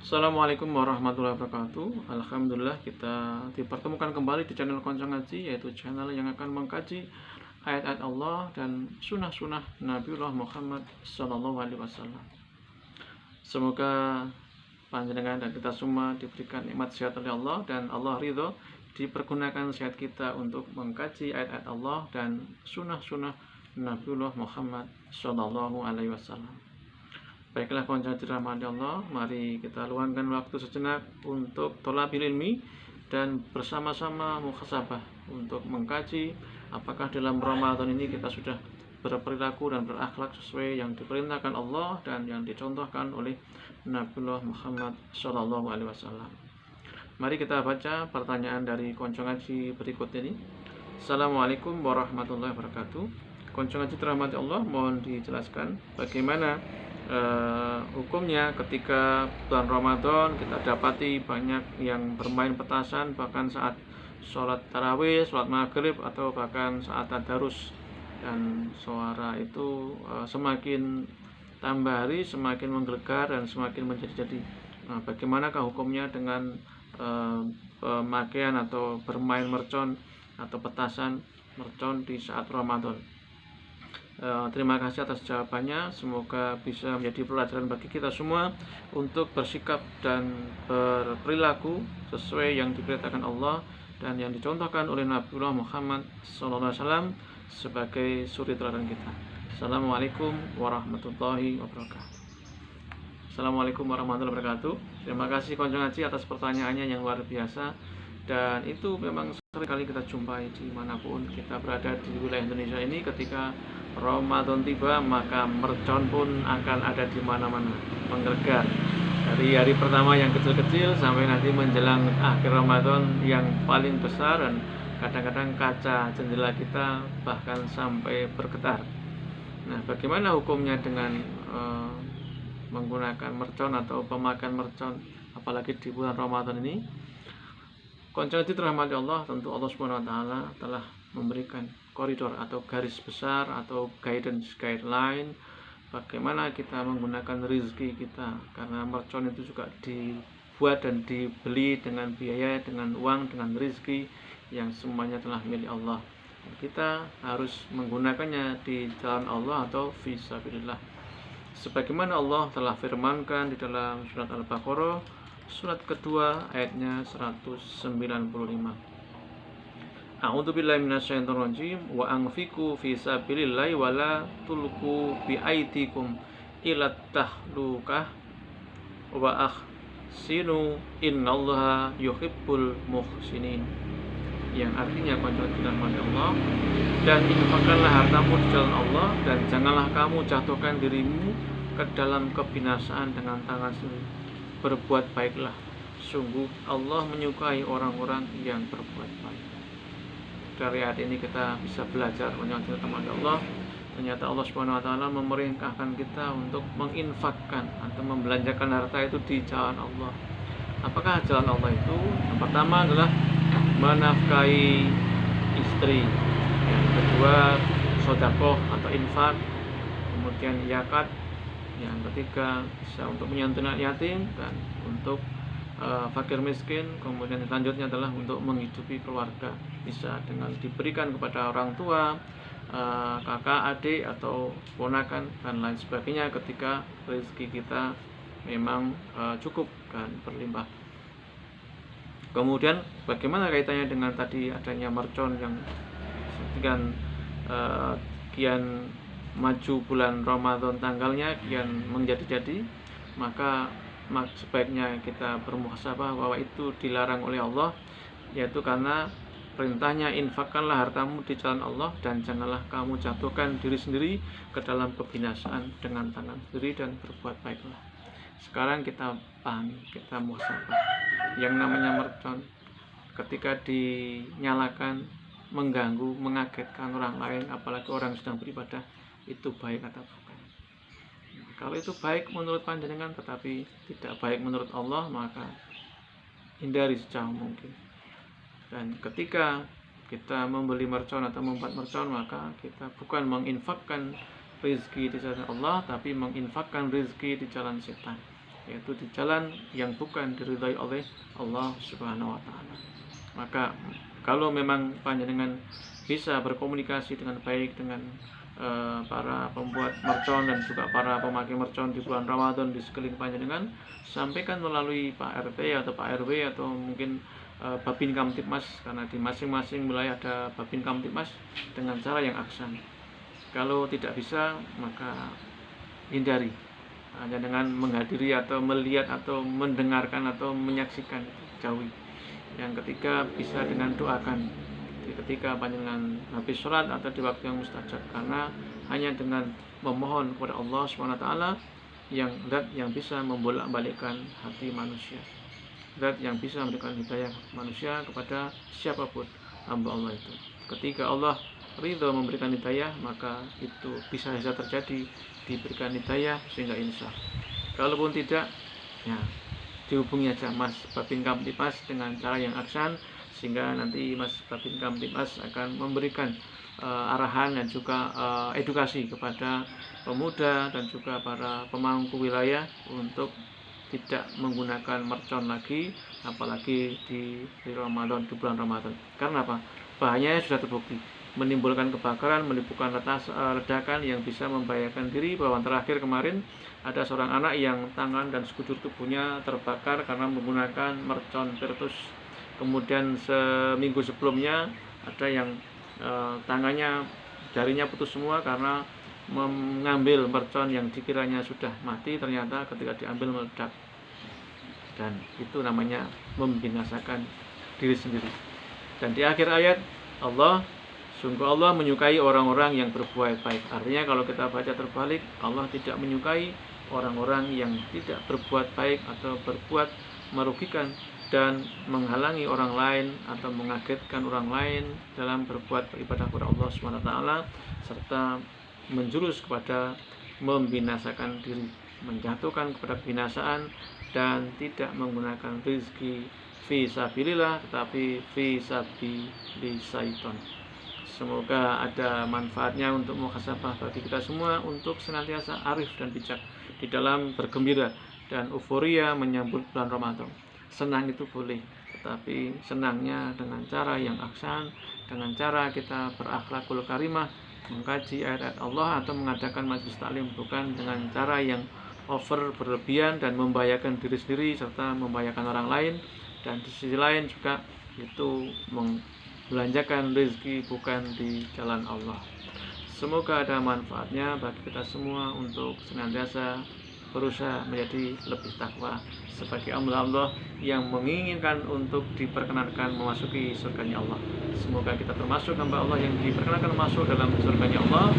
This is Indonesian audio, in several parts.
Assalamualaikum warahmatullahi wabarakatuh. Alhamdulillah kita dipertemukan kembali di channel Konco Ngaji, yaitu channel yang akan mengkaji ayat-ayat Allah dan sunnah-sunnah Nabiullah Muhammad SAW. Semoga panjenengan dan kita semua diberikan nikmat sehat oleh Allah dan Allah ridho dipergunakan sehat kita untuk mengkaji ayat-ayat Allah dan sunnah-sunnah Nabiullah Muhammad SAW. Baiklah konco dirahmati Allah, mari kita luangkan waktu sejenak untuk tholabil ilmi dan bersama-sama muhasabah untuk mengkaji apakah dalam Ramadan ini kita sudah berperilaku dan berakhlak sesuai yang diperintahkan Allah dan yang dicontohkan oleh Nabiullah Muhammad SAW. Mari kita baca pertanyaan dari konco ngaji berikut ini. Assalamualaikum warahmatullahi wabarakatuh. Konco ngaji dirahmati Allah, mohon dijelaskan bagaimana hukumnya ketika bulan Ramadan kita dapati banyak yang bermain petasan bahkan saat sholat tarawih, sholat maghrib atau bahkan saat tadarus, dan suara itu semakin tambah hari semakin menggelegar dan semakin menjadi-jadi. Bagaimanakah hukumnya dengan pemakaian atau bermain mercon atau petasan mercon di saat Ramadan? Terima kasih atas jawabannya. Semoga bisa menjadi pelajaran bagi kita semua untuk bersikap dan berperilaku sesuai yang diperintahkan Allah dan yang dicontohkan oleh Nabiullah Muhammad SAW sebagai suri teladan kita. Assalamualaikum warahmatullahi wabarakatuh. Assalamualaikum warahmatullahi wabarakatuh. Terima kasih konco ngaji atas pertanyaannya yang luar biasa, dan itu memang sering kali kita jumpai dimanapun kita berada di wilayah Indonesia ini. Ketika Ramadan tiba, maka mercon pun akan ada di mana-mana menggelegar, dari hari pertama yang kecil-kecil sampai nanti menjelang akhir Ramadan yang paling besar, dan kadang-kadang kaca jendela kita bahkan sampai bergetar. Nah, bagaimana hukumnya dengan menggunakan mercon atau pemakaian mercon apalagi di bulan Ramadan ini? Konco dirahmati Allah, tentu Allah Subhanahu wa taala telah memberikan koridor atau garis besar atau guideline bagaimana kita menggunakan rezeki kita, karena mercon itu juga dibuat dan dibeli dengan biaya, dengan uang, dengan rezeki yang semuanya telah milik Allah. Kita harus menggunakannya di jalan Allah atau fisabilillah, sebagaimana Allah telah firmankan di dalam surat Al-Baqarah surat kedua ayatnya 195. A'udzubillahi minasyaitonirrajim wa anfiqu fi sabilillahi wa la tulqu bi aidikum ila tahlukah wa ahsinu innallaha yuhibbul muhsinin. Yang artinya konco dirahmati Allah, dan infakkanlah hartamu di jalan Allah dan janganlah kamu jatuhkan dirimu ke dalam kebinasaan dengan tangan sendiri. Berbuat baiklah, sungguh Allah menyukai orang-orang yang berbuat baik. Dari ayat ini kita bisa belajar mengenai teman Allah. Ternyata Allah Subhanahu wa taala memerintahkan kita untuk menginfakkan atau membelanjakan harta itu di jalan Allah. Apakah jalan Allah itu? Yang pertama adalah menafkahi istri, yang kedua sedekah atau infak, kemudian zakat, yang ketiga bisa untuk menyantuni yatim dan untuk fakir miskin, kemudian selanjutnya adalah untuk menghidupi keluarga, bisa dengan diberikan kepada orang tua, kakak, adik atau ponakan dan lain sebagainya ketika rezeki kita memang cukup dan berlimpah. Kemudian bagaimana kaitannya dengan tadi adanya mercon yang dengan kian maju bulan Ramadan tanggalnya kian menjadi-jadi? Maka sebaiknya kita bermuhasabah bahwa itu dilarang oleh Allah, yaitu karena perintahnya infakkanlah hartamu di jalan Allah dan janganlah kamu jatuhkan diri sendiri ke dalam kebinasaan dengan tangan sendiri dan berbuat baiklah. Sekarang kita pahami, kita muhasabah. Yang namanya mercon ketika dinyalakan mengganggu, mengagetkan orang lain, apalagi orang sedang beribadah, itu baik atau bukan? Kalau itu baik menurut panjenengan tetapi tidak baik menurut Allah, maka hindari sejauh mungkin. Dan ketika kita membeli mercon atau membuat mercon, maka kita bukan menginfakkan rezeki di jalan Allah, tapi menginfakkan rezeki di jalan setan. yaitu di jalan yang bukan diridhai oleh Allah Subhanahu wa taala. Maka kalau memang panjenengan bisa berkomunikasi dengan baik dengan para pembuat mercon dan juga para pemakai mercon di bulan Ramadan di sekeliling panjenengan, sampaikan melalui Pak RT atau Pak RW atau mungkin Babin Kamtibmas, karena di masing-masing wilayah ada Babin Kamtibmas, dengan cara yang aksan. Kalau tidak bisa, maka hindari, hanya dengan menghadiri atau melihat atau mendengarkan atau menyaksikan, jauhi. Yang ketiga, bisa dengan doakan ketika panjenengan habis sholat atau di waktu yang mustajab, karena hanya dengan memohon kepada Allah SWT yang zat yang bisa membolak-balikkan hati manusia, zat yang bisa memberikan hidayah manusia kepada siapapun hamba Allah itu. Ketika Allah ridho memberikan hidayah, maka itu bisa saja terjadi, diberikan hidayah sehingga insaf. Kalaupun tidak, ya dihubungi aja Mas Babin Kamtibmas dengan cara yang aksan, sehingga nanti Mas Babin Kamtibmas akan memberikan arahan dan juga edukasi kepada pemuda dan juga para pemangku wilayah untuk tidak menggunakan mercon lagi, apalagi di Ramadan, di bulan Ramadan. Karena apa? Bahayanya sudah terbukti, menimbulkan kebakaran, menimbulkan ledakan yang bisa membahayakan diri. Bahwa terakhir kemarin ada seorang anak yang tangan dan sekujur tubuhnya terbakar karena menggunakan mercon Virtus. Kemudian seminggu sebelumnya ada yang tangannya, jarinya putus semua karena mengambil mercon yang dikiranya sudah mati, ternyata ketika diambil meledak. Dan itu namanya membinasakan diri sendiri. Dan di akhir ayat, sungguh Allah menyukai orang-orang yang berbuat baik. Artinya kalau kita baca terbalik, Allah tidak menyukai orang-orang yang tidak berbuat baik atau berbuat merugikan dan menghalangi orang lain atau mengagetkan orang lain dalam berbuat beribadah kepada Allah SWT, serta menjurus kepada membinasakan diri, menjatuhkan kepada kebinasaan, dan tidak menggunakan rezeki fi sabilillah tetapi fi sabili syaiton. Semoga ada manfaatnya untuk muhasabah bagi kita semua, untuk senantiasa arif dan bijak di dalam bergembira dan euforia menyambut bulan Ramadan. Senang itu boleh, tetapi senangnya dengan cara yang aksan, dengan cara kita berakhlakul karimah, mengkaji ayat-ayat Allah atau mengadakan majelis taklim, bukan dengan cara yang over, berlebihan dan membahayakan diri sendiri serta membahayakan orang lain. Dan di sisi lain juga itu membelanjakan rezeki bukan di jalan Allah. Semoga ada manfaatnya bagi kita semua untuk senantiasa berusaha menjadi lebih takwa sebagai hamba-Allah yang menginginkan untuk diperkenankan memasuki surganya Allah. Semoga kita termasuk hamba Allah yang diperkenankan masuk dalam surganya Allah,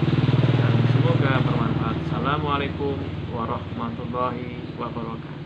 dan semoga bermanfaat. Assalamualaikum warahmatullahi wabarakatuh.